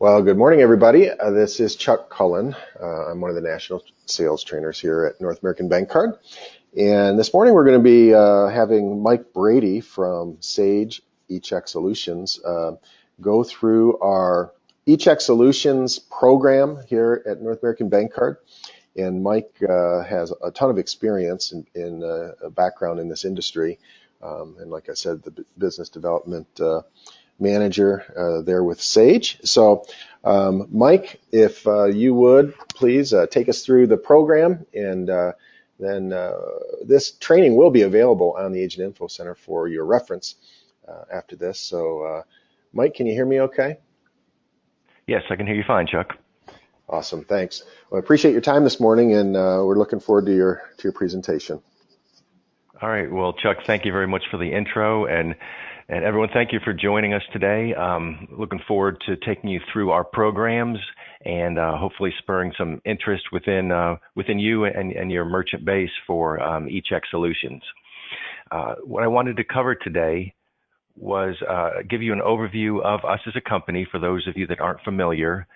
Well, good morning, everybody. This is Chuck Cullen. I'm one of the national sales trainers here at North American Bank Card. And this morning we're going to be having Mike Brady from Sage eCheck Solutions go through our eCheck Solutions program here at North American Bank Card. And Mike has a ton of experience in a background in this industry. And like I said, the business development manager there with Sage. So, Mike, if you would please take us through the program, and then this training will be available on the Agent Info Center for your reference after this. So, Mike, can you hear me okay? Yes, I can hear you fine, Chuck. Awesome, thanks. Well, I appreciate your time this morning, and we're looking forward to your presentation. All right. Well, Chuck, thank you very much for the intro, and everyone, thank you for joining us today. Looking forward to taking you through our programs and hopefully spurring some interest within you and your merchant base for eCheck Solutions. What I wanted to cover today was give you an overview of us as a company for those of you that aren't familiar.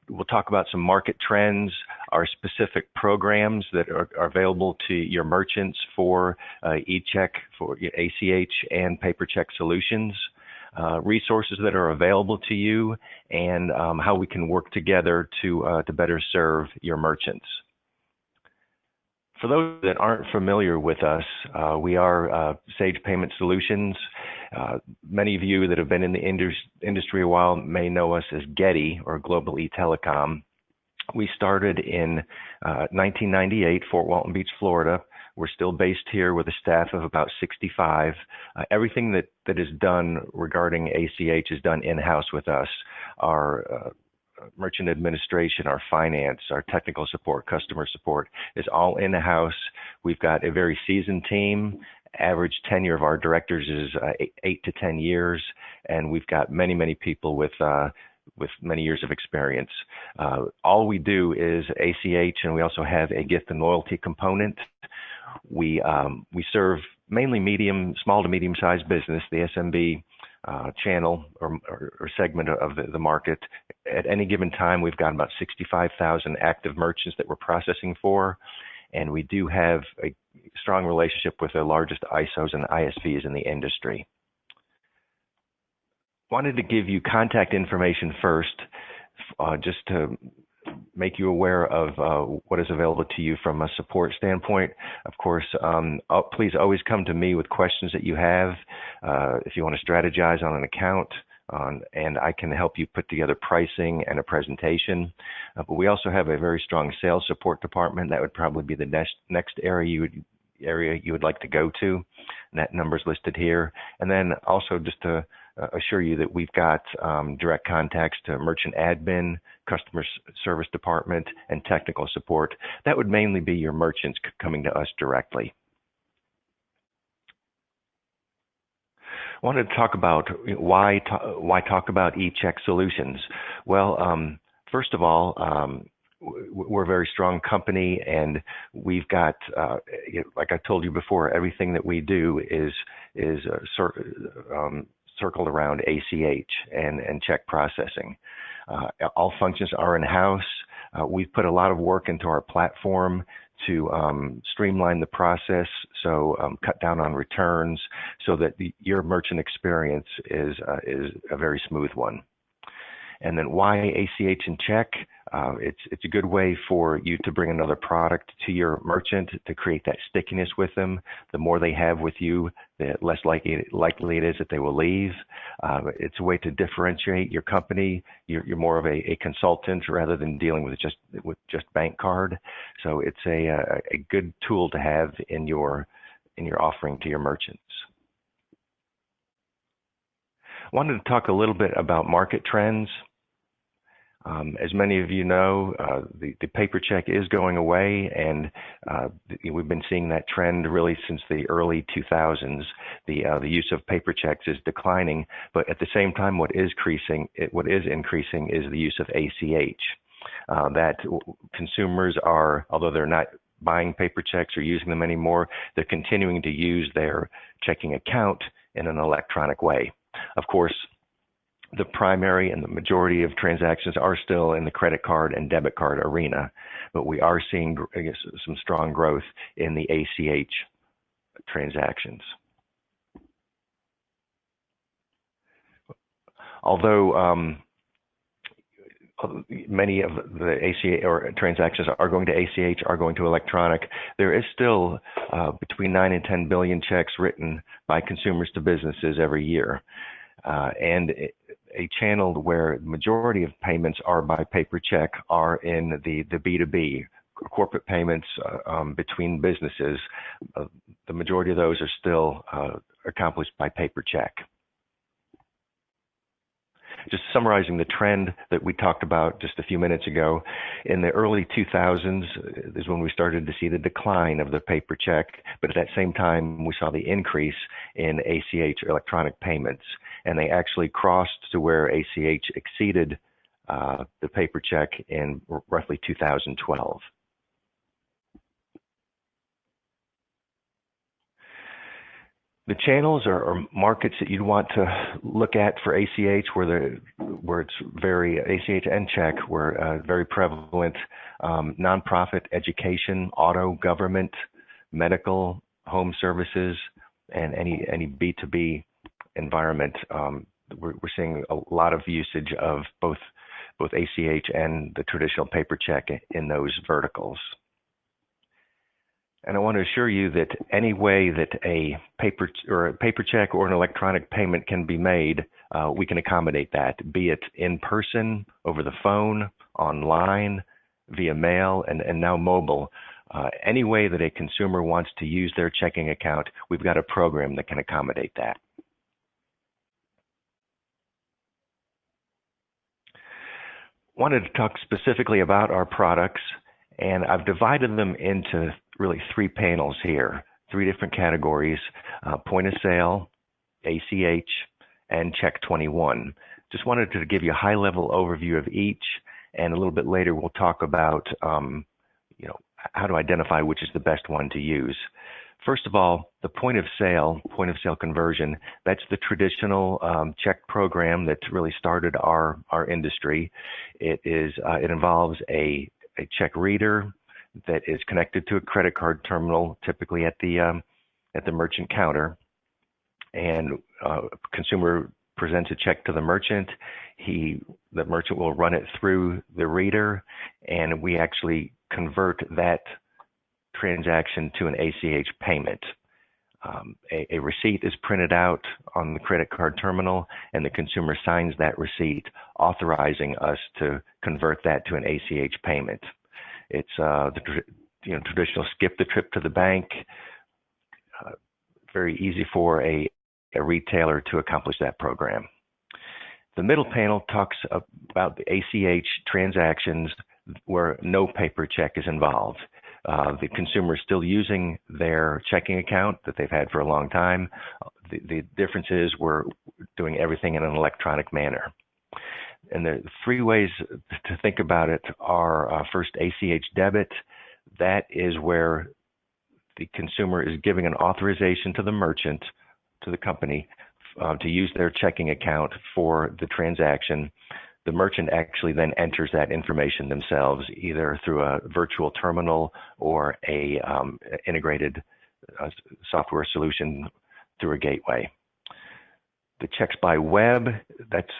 We'll talk about some market trends, our specific programs that are available to your merchants for eCheck, for ACH and PaperCheck solutions, resources that are available to you, and how we can work together to better serve your merchants. For those that aren't familiar with us, we are Sage Payment Solutions. Many of you that have been in the industry a while may know us as Getty, or Global eTelecom. We started in 1998, Fort Walton Beach, Florida. We're still based here with a staff of about 65. Everything that is done regarding ACH is done in-house with us. Our merchant administration, our finance, our technical support, customer support is all in-house. We've got a very seasoned team. Average tenure of our directors is 8 to 10 years, and we've got many people with many years of experience. All we do is ACH, and we also have a gift and loyalty component. We serve mainly small to medium-sized business, the SMB channel or segment of the market. At any given time, we've got about 65,000 active merchants that we're processing for, and we do have a strong relationship with the largest ISOs and ISVs in the industry. Wanted to give you contact information first, just to make you aware of what is available to you from a support standpoint. Of course, please always come to me with questions that you have. If you want to strategize on an account, and I can help you put together pricing and a presentation. But we also have a very strong sales support department. That would probably be the next area you would like to go to. And that number is listed here. And then also just to assure you that we've got direct contacts to merchant admin, customer service department, and technical support. That would mainly be your merchants coming to us directly. I wanted to talk about why talk about eCheck Solutions. Well, first of all, we're a very strong company, and we've got, like I told you before, everything that we do is circled around ACH and check processing. All functions are in-house. We've put a lot of work into our platform to streamline the process, so cut down on returns, so that your merchant experience is a very smooth one. And then why ACH and check? It's a good way for you to bring another product to your merchant to create that stickiness with them. The more they have with you, the less likely it is that they will leave. It's a way to differentiate your company. You're more of a consultant rather than dealing with just bank card. So it's a good tool to have in your offering to your merchants. I wanted to talk a little bit about market trends. As many of you know, the paper check is going away, and we've been seeing that trend really since the early 2000s. The use of paper checks is declining, but at the same time, what is increasing is the use of ACH. That consumers are, although they're not buying paper checks or using them anymore, they're continuing to use their checking account in an electronic way. Of course, the primary and the majority of transactions are still in the credit card and debit card arena, but we are seeing some strong growth in the ACH transactions. Although many of the ACH or transactions are going to ACH, are going to electronic, there is still between 9 and 10 billion checks written by consumers to businesses every year. And a channel where the majority of payments are by paper check are in the B2B, corporate payments between businesses. The majority of those are still accomplished by paper check. Just summarizing the trend that we talked about just a few minutes ago, in the early 2000s is when we started to see the decline of the paper check, but at that same time we saw the increase in ACH electronic payments, and they actually crossed to where ACH exceeded the paper check in roughly 2012. The channels or markets that you'd want to look at for ACH, where it's very ACH and check, were very prevalent: nonprofit, education, auto, government, medical, home services, and any B2B environment. We're seeing a lot of usage of both ACH and the traditional paper check in those verticals. And I want to assure you that any way that a paper check or an electronic payment can be made, we can accommodate that, be it in person, over the phone, online, via mail, and now mobile. Any way that a consumer wants to use their checking account, we've got a program that can accommodate that. Wanted to talk specifically about our products, and I've divided them into really 3 panels here, 3 different categories: point of sale, ACH, and Check 21. Just wanted to give you a high-level overview of each, and a little bit later we'll talk about how to identify which is the best one to use. First of all, the point of sale conversion, that's the traditional check program that really started our industry. It involves a check reader that is connected to a credit card terminal, typically at the merchant counter, and consumer presents a check to the merchant. The merchant will run it through the reader, and we actually convert that transaction to an ACH payment. A receipt is printed out on the credit card terminal, and the consumer signs that receipt, authorizing us to convert that to an ACH payment. It's the traditional skip the trip to the bank. Very easy for a retailer to accomplish that program. The middle panel talks about the ACH transactions where no paper check is involved. The consumer is still using their checking account that they've had for a long time. The difference is we're doing everything in an electronic manner. And the 3 ways to think about it are first, ACH debit. That is where the consumer is giving an authorization to the merchant, to the company, to use their checking account for the transaction. The merchant actually then enters that information themselves, either through a virtual terminal or a integrated software solution through a gateway. The checks by web, that's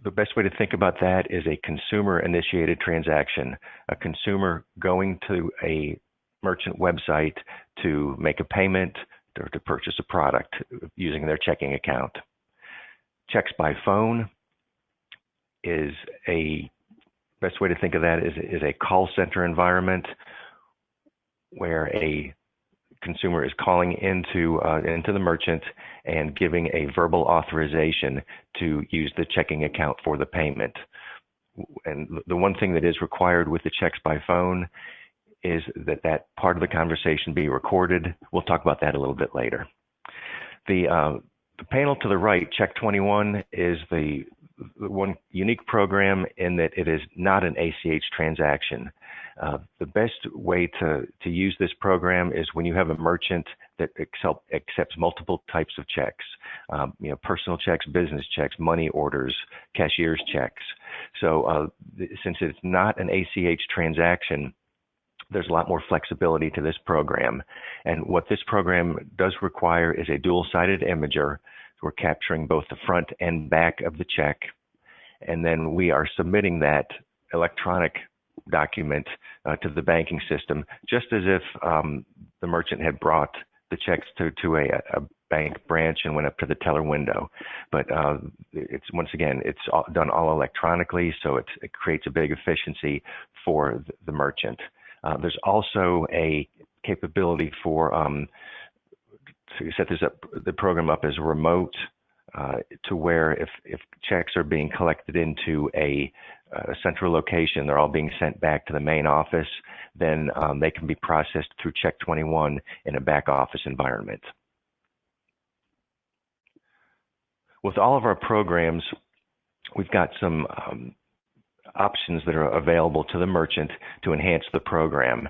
the best way to think about that, is a consumer-initiated transaction, a consumer going to a merchant website to make a payment or to purchase a product using their checking account. Checks by phone is best way to think of that is a call center environment where a consumer is calling into the merchant and giving a verbal authorization to use the checking account for the payment. And the one thing that is required with the checks by phone is that part of the conversation be recorded. We'll talk about that a little bit later. The panel to the right, Check 21, is the one unique program in that it is not an ACH transaction. The best way to use this program is when you have a merchant that accepts multiple types of checks, personal checks, business checks, money orders, cashier's checks. So since it's not an ACH transaction, there's a lot more flexibility to this program. And what this program does require is a dual-sided imager. We're capturing both the front and back of the check, and then we are submitting that electronic document to the banking system, just as if the merchant had brought the checks to a bank branch and went up to the teller window. But it's done all electronically, so it creates a big efficiency for the merchant. There's also a capability for to set the program up as remote, to where if checks are being collected into a central location, they're all being sent back to the main office, then they can be processed through Check 21 in a back office environment. With all of our programs, we've got some options that are available to the merchant to enhance the program.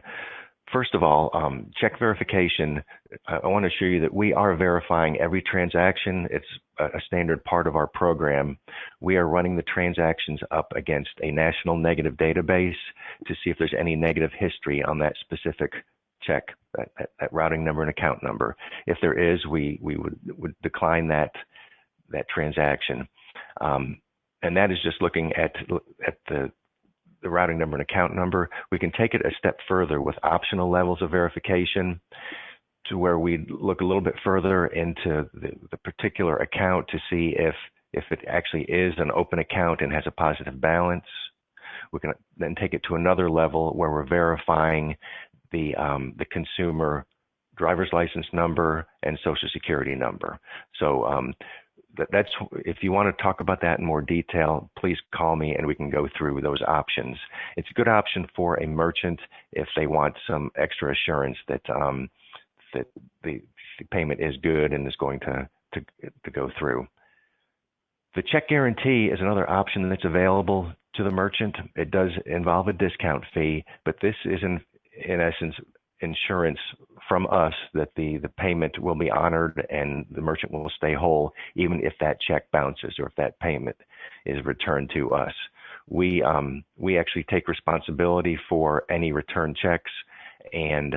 First of all, check verification. I want to assure you that we are verifying every transaction. It's a standard part of our program. We are running the transactions up against a national negative database to see if there's any negative history on that specific check, that routing number and account number. If there is, we would decline that transaction. And that is just looking at the routing number and account number. We can take it a step further with optional levels of verification, to where we look a little bit further into the particular account to see if it actually is an open account and has a positive balance. We can then take it to another level where we're verifying the consumer driver's license number and social security number. So that's, if you want to talk about that in more detail, please call me and we can go through those options. It's a good option for a merchant if they want some extra assurance that the payment is good and is going to go through. The check guarantee is another option that's available to the merchant. It does involve a discount fee, but this is in essence insurance from us that the payment will be honored and the merchant will stay whole, even if that check bounces or if that payment is returned to us. We actually take responsibility for any return checks, and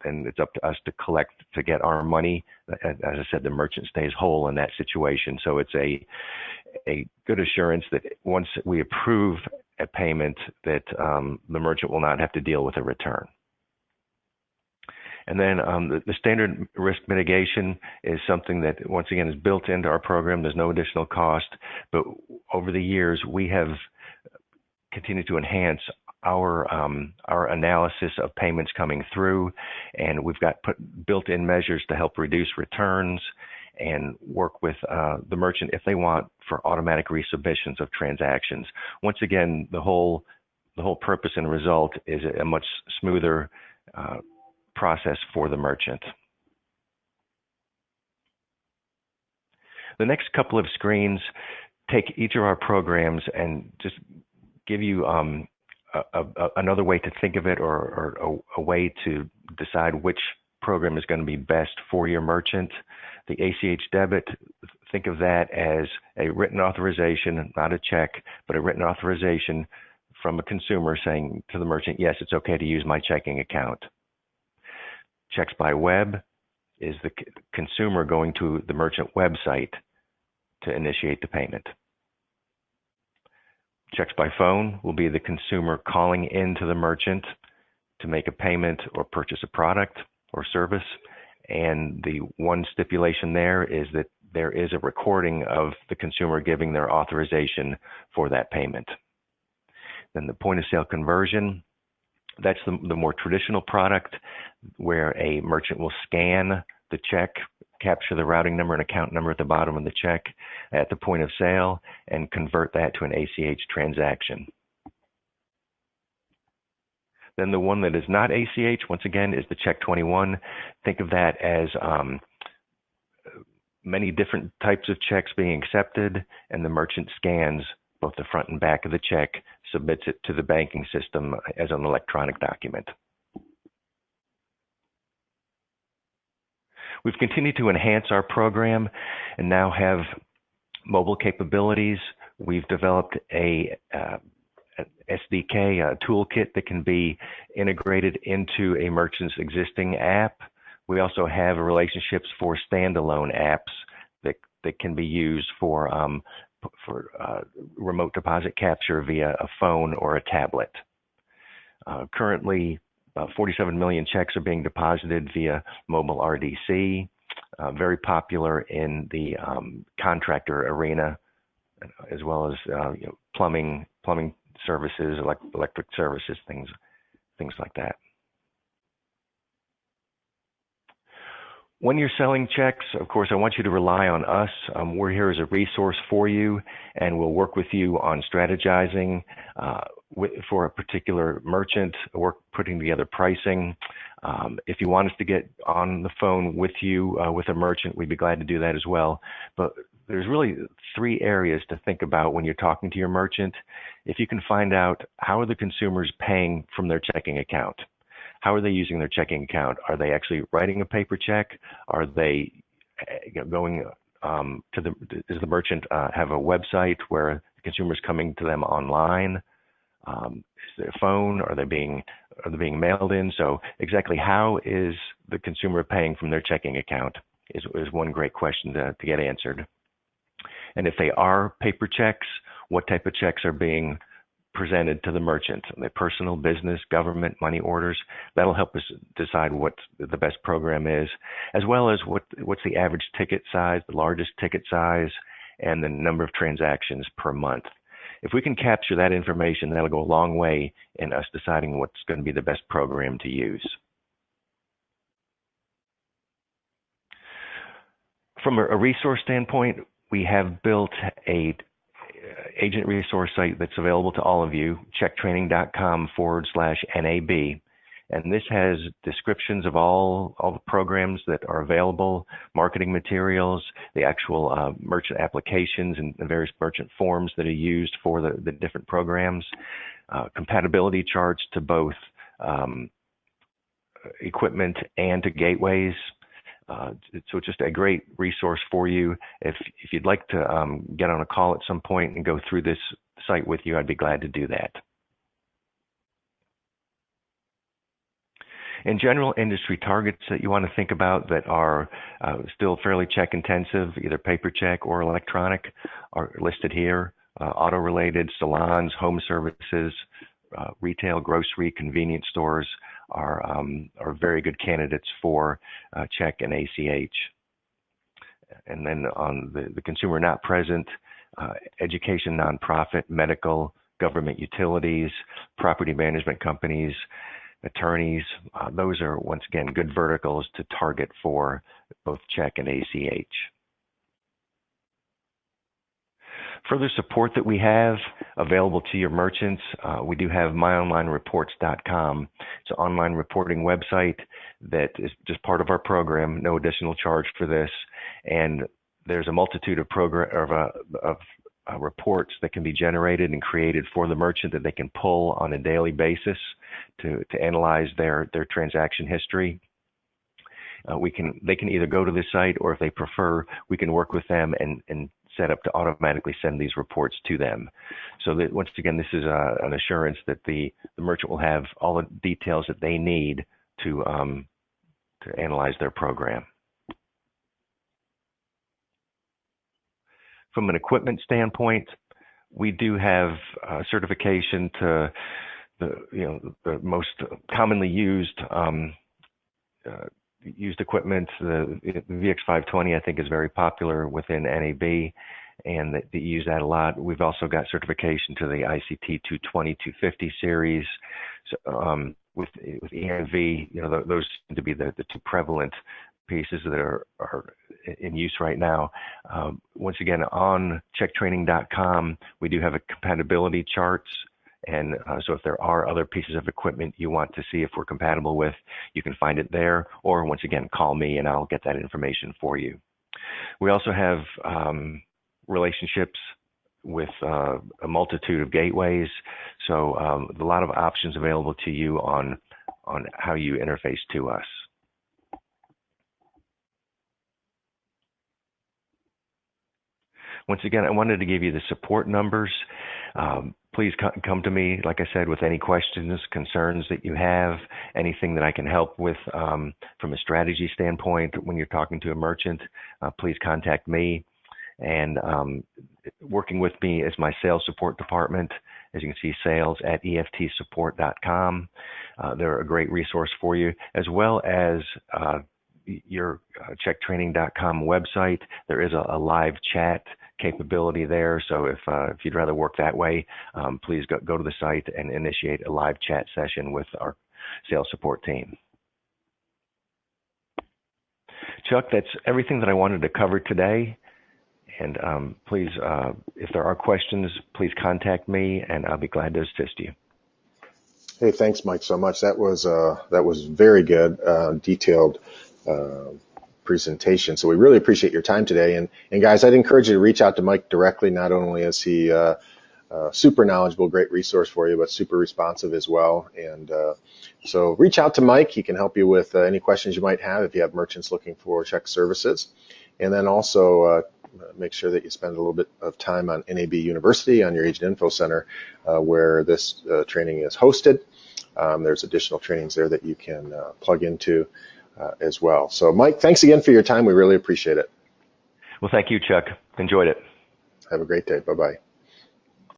it's up to us to collect, to get our money. As I said, the merchant stays whole in that situation. So it's a good assurance that once we approve a payment, that the merchant will not have to deal with a return. And then the standard risk mitigation is something that, once again, is built into our program. There's no additional cost, but over the years, we have continued to enhance our analysis of payments coming through, and we've got built-in measures to help reduce returns and work with the merchant if they want for automatic resubmissions of transactions. Once again, the whole purpose and result is a much smoother process for the merchant. The next couple of screens take each of our programs and just give you another way to think of it, or a way to decide which program is going to be best for your merchant. The ACH debit, think of that as a written authorization, not a check, but a written authorization from a consumer saying to the merchant, yes, it's okay to use my checking account. Checks by web is the consumer going to the merchant website to initiate the payment. Checks by phone will be the consumer calling into the merchant to make a payment or purchase a product or service. And the one stipulation there is that there is a recording of the consumer giving their authorization for that payment. Then the point of sale conversion, that's the more traditional product, where a merchant will scan the check, capture the routing number and account number at the bottom of the check at the point of sale, and convert that to an ACH transaction. Then the one that is not ACH, once again, is the Check 21. Think of that as many different types of checks being accepted, and the merchant scans both the front and back of the check, submits it to the banking system as an electronic document. We've continued to enhance our program and now have mobile capabilities. We've developed an SDK, a toolkit that can be integrated into a merchant's existing app. We also have relationships for standalone apps that can be used for remote deposit capture via a phone or a tablet. Currently, about 47 million checks are being deposited via mobile RDC, very popular in the contractor arena, as well as plumbing services, electric services, things like that. When you're selling checks, of course, I want you to rely on us. We're here as a resource for you, and we'll work with you on strategizing for a particular merchant, or putting together pricing. If you want us to get on the phone with you, with a merchant, we'd be glad to do that as well. But there's really 3 areas to think about when you're talking to your merchant. If you can find out how are the consumers paying from their checking account? How are they using their checking account? Are they actually writing a paper check? Are they going does the merchant have a website where the consumer's coming to them online? Is their phone? Are they being mailed in? So exactly how is the consumer paying from their checking account is one great question to get answered. And if they are paper checks, what type of checks are being presented to the merchant? Are they personal, business, government, money orders? That'll help us decide what the best program is, as well as what's the average ticket size, the largest ticket size, and the number of transactions per month. If we can capture that information, that'll go a long way in us deciding what's going to be the best program to use. From a resource standpoint, we have built a agent resource site that's available to all of you, checktraining.com/NAB. And this has descriptions of all the programs that are available, marketing materials, the actual merchant applications and the various merchant forms that are used for the different programs, compatibility charts to both equipment and to gateways. So it's just a great resource for you. If you'd like to get on a call at some point and go through this site with you, I'd be glad to do that. In general, industry targets that you want to think about that are still fairly check intensive, either paper check or electronic, are listed here. Auto-related, salons, home services, retail, grocery, convenience stores are very good candidates for check and ACH. And then on the consumer not present, education, nonprofit, medical, government utilities, property management companies, attorneys, those are, once again, good verticals to target for both check and ACH. Further support that we have available to your merchants, we do have myonlinereports.com. It's an online reporting website that is just part of our program, no additional charge for this. And there's a multitude of reports that can be generated and created for the merchant that they can pull on a daily basis to analyze their transaction history. They can either go to the site, or if they prefer, we can work with them and set up to automatically send these reports to them. So that, once again, this is an assurance that the merchant will have all the details that they need to analyze their program. From an equipment standpoint, we do have certification to the most commonly used equipment. The VX520, I think, is very popular within NAB, and they use that a lot. We've also got certification to the ICT 220, 250 series. So, with EMV, those seem to be the two prevalent pieces that are in use right now. Once again, on checktraining.com, we do have a compatibility charts. And so if there are other pieces of equipment you want to see if we're compatible with, you can find it there, or once again, call me and I'll get that information for you. We also have relationships with a multitude of gateways. So a lot of options available to you on how you interface to us. Once again, I wanted to give you the support numbers. Please come to me, like I said, with any questions, concerns that you have, anything that I can help with from a strategy standpoint when you're talking to a merchant. Please contact me. And working with me is my sales support department. As you can see, sales at EFTsupport.com. They're a great resource for you, as well as your checktraining.com website. There is a live chat capability there. So if you'd rather work that way, please go to the site and initiate a live chat session with our sales support team. Chuck, that's everything that I wanted to cover today. And please, if there are questions, please contact me, and I'll be glad to assist you. Hey, thanks, Mike, so much. That was very good, detailed presentation. So we really appreciate your time today. And guys, I'd encourage you to reach out to Mike directly. Not only is he super knowledgeable, great resource for you, but super responsive as well. And so reach out to Mike. He can help you with any questions you might have if you have merchants looking for check services. And then also make sure that you spend a little bit of time on NAB University on your Agent Info Center where this training is hosted. There's additional trainings there that you can plug into as well. So Mike, thanks again for your time. We really appreciate it. Well, thank you, Chuck. Enjoyed it. Have a great day. Bye-bye.